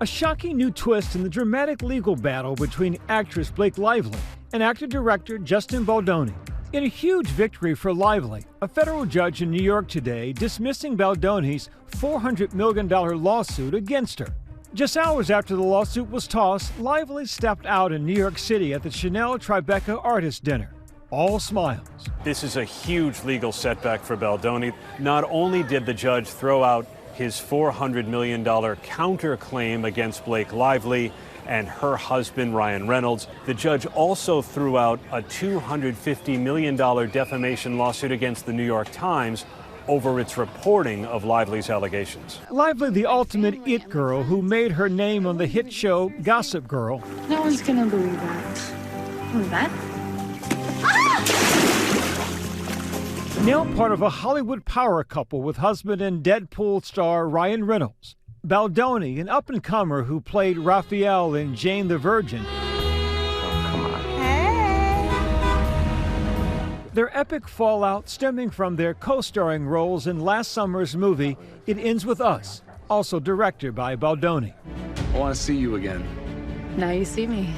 A shocking new twist in the dramatic legal battle between actress Blake Lively and actor-director Justin Baldoni. In a huge victory for Lively, a federal judge in New York today dismissing Baldoni's $400 million lawsuit against her. Just hours after the lawsuit was tossed, Lively stepped out in New York City at the Chanel Tribeca Artist Dinner. All smiles. This is a huge legal setback for Baldoni. Not only did the judge throw out his $400 million counterclaim against Blake Lively and her husband, Ryan Reynolds, the judge also threw out a $250 million defamation lawsuit against the New York Times over its reporting of Lively's allegations. Lively, the ultimate it girl who made her name on the hit show Gossip Girl. No one's gonna believe that. What was that? Now part of a Hollywood power couple with husband and Deadpool star Ryan Reynolds. Baldoni, an up-and-comer who played Raphael in Jane the Virgin. Oh, come on. Hey! Their epic fallout stemming from their co-starring roles in last summer's movie It Ends With Us, also directed by Baldoni. I want to see you again. Now you see me.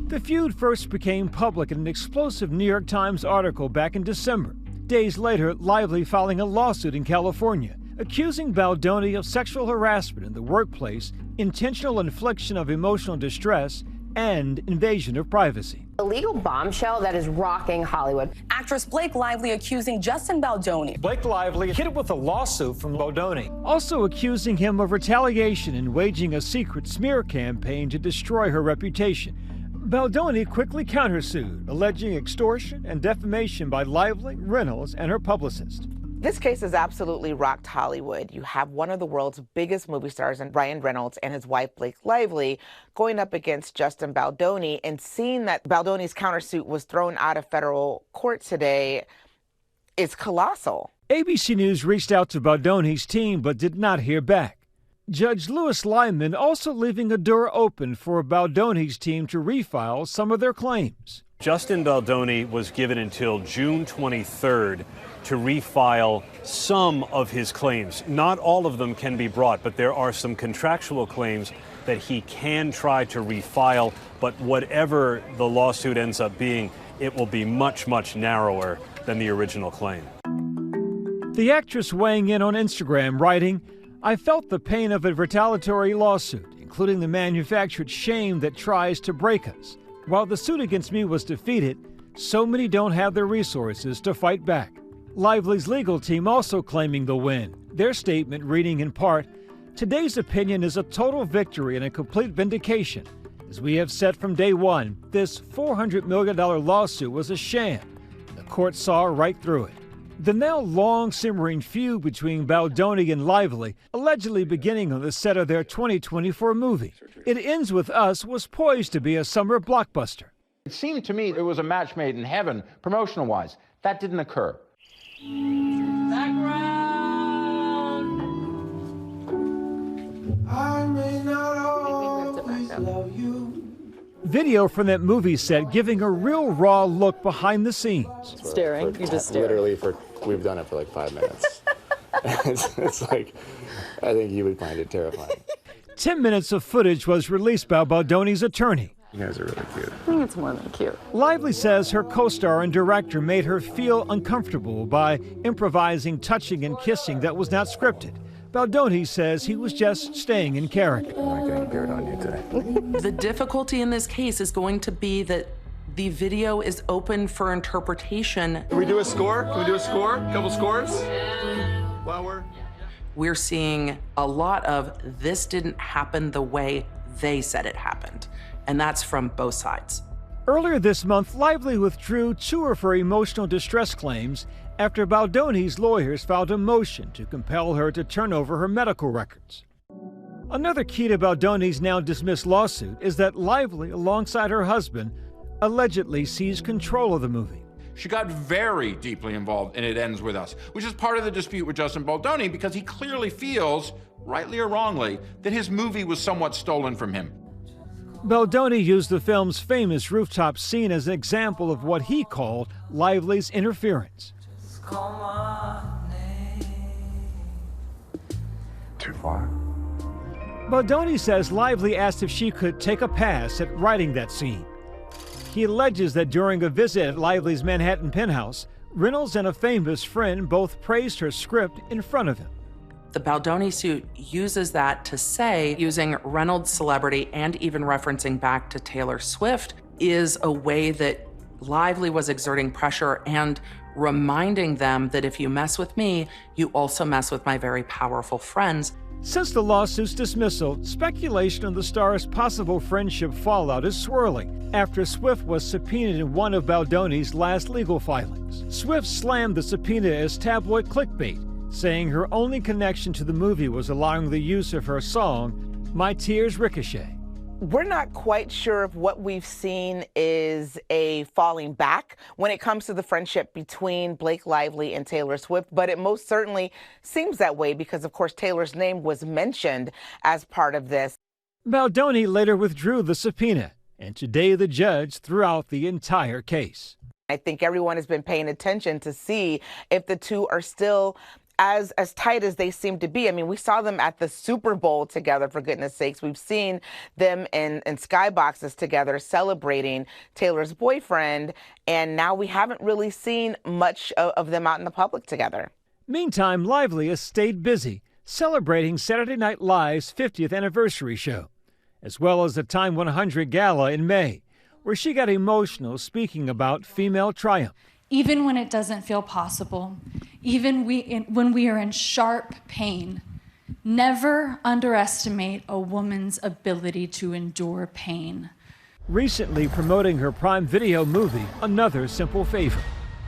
The feud first became public in an explosive New York Times article back in December. Days later, Lively filing a lawsuit in California, accusing Baldoni of sexual harassment in the workplace, intentional infliction of emotional distress, and invasion of privacy. A legal bombshell that is rocking Hollywood. Actress Blake Lively accusing Justin Baldoni. Blake Lively hit it with a lawsuit from Baldoni, also accusing him of retaliation and waging a secret smear campaign to destroy her reputation. Baldoni quickly countersued, alleging extortion and defamation by Lively, Reynolds, and her publicist. This case has absolutely rocked Hollywood. You have one of the world's biggest movie stars, Ryan Reynolds, and his wife, Blake Lively, going up against Justin Baldoni, and seeing that Baldoni's countersuit was thrown out of federal court today is colossal. ABC News reached out to Baldoni's team but did not hear back. Judge Louis Lyman also leaving a door open for Baldoni's team to refile some of their claims. Justin Baldoni was given until June 23rd to refile some of his claims. Not all of them can be brought, but there are some contractual claims that he can try to refile. But whatever the lawsuit ends up being, it will be much, much narrower than the original claim. The actress weighing in on Instagram, writing, "I felt the pain of a retaliatory lawsuit, including the manufactured shame that tries to break us. While the suit against me was defeated, so many don't have the resources to fight back." Lively's legal team also claiming the win. Their statement reading in part, "Today's opinion is a total victory and a complete vindication. As we have said from day one, this $400 million lawsuit was a sham. The court saw right through it." The now long simmering feud between Baldoni and Lively, allegedly beginning on the set of their 2024 movie. It Ends With Us was poised to be a summer blockbuster. It seemed to me it was a match made in heaven, promotional-wise. That didn't occur. I may not always love you. Video from that movie set giving a real raw look behind the scenes. Staring, you just stare. Literally, we've done it for like 5 minutes. it's like, I think you would find it terrifying. 10 minutes of footage was released by Baldoni's attorney. You guys are really cute. I think it's more than cute. Lively says her co-star and director made her feel uncomfortable by improvising touching and kissing that was not scripted. Baldoni says he was just staying in character. I'm not getting dirt on you today. The difficulty in this case is going to be that the video is open for interpretation. Can we do a score? Can we do a score? A couple scores? While we're seeing a lot of this didn't happen the way they said it happened. And that's from both sides. Earlier this month, Lively withdrew 2 of her emotional distress claims after Baldoni's lawyers filed a motion to compel her to turn over her medical records. Another key to Baldoni's now dismissed lawsuit is that Lively, alongside her husband, allegedly seized control of the movie. She got very deeply involved in It Ends With Us, which is part of the dispute with Justin Baldoni because he clearly feels, rightly or wrongly, that his movie was somewhat stolen from him. Baldoni used the film's famous rooftop scene as an example of what he called Lively's interference. Too far. Baldoni says Lively asked if she could take a pass at writing that scene. He alleges that during a visit at Lively's Manhattan penthouse, Reynolds and a famous friend both praised her script in front of him. The Baldoni suit uses that to say, using Reynolds' celebrity and even referencing back to Taylor Swift, is a way that Lively was exerting pressure and reminding them that if you mess with me, you also mess with my very powerful friends. Since the lawsuit's dismissal, speculation on the star's possible friendship fallout is swirling after Swift was subpoenaed in one of Baldoni's last legal filings. Swift slammed the subpoena as tabloid clickbait, saying her only connection to the movie was allowing the use of her song, My Tears Ricochet. We're not quite sure if what we've seen is a falling back when it comes to the friendship between Blake Lively and Taylor Swift, but it most certainly seems that way because, of course, Taylor's name was mentioned as part of this. Baldoni later withdrew the subpoena, and today the judge threw out the entire case. I think everyone has been paying attention to see if the two are still as tight as they seem to be. I mean, we saw them at the Super Bowl together, for goodness sakes. We've seen them in skyboxes together celebrating Taylor's boyfriend, and now we haven't really seen much of them out in the public together. Meantime, Lively has stayed busy celebrating Saturday Night Live's 50th anniversary show, as well as the Time 100 Gala in May, where she got emotional speaking about female triumph. Even when it doesn't feel possible, even when we are in sharp pain, never underestimate a woman's ability to endure pain. Recently promoting her Prime Video movie, Another Simple Favor.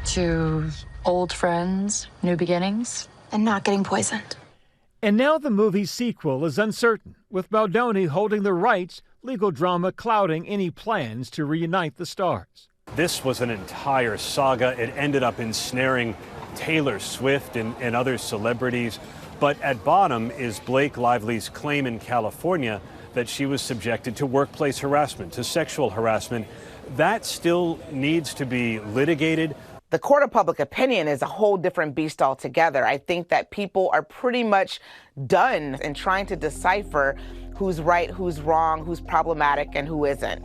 To old friends, new beginnings, and not getting poisoned. And now the movie's sequel is uncertain, with Baldoni holding the rights, legal drama clouding any plans to reunite the stars. This was an entire saga. It ended up ensnaring Taylor Swift and other celebrities. But at bottom is Blake Lively's claim in California that she was subjected to workplace harassment, to sexual harassment. That still needs to be litigated. The court of public opinion is a whole different beast altogether. I think that people are pretty much done in trying to decipher who's right, who's wrong, who's problematic, and who isn't.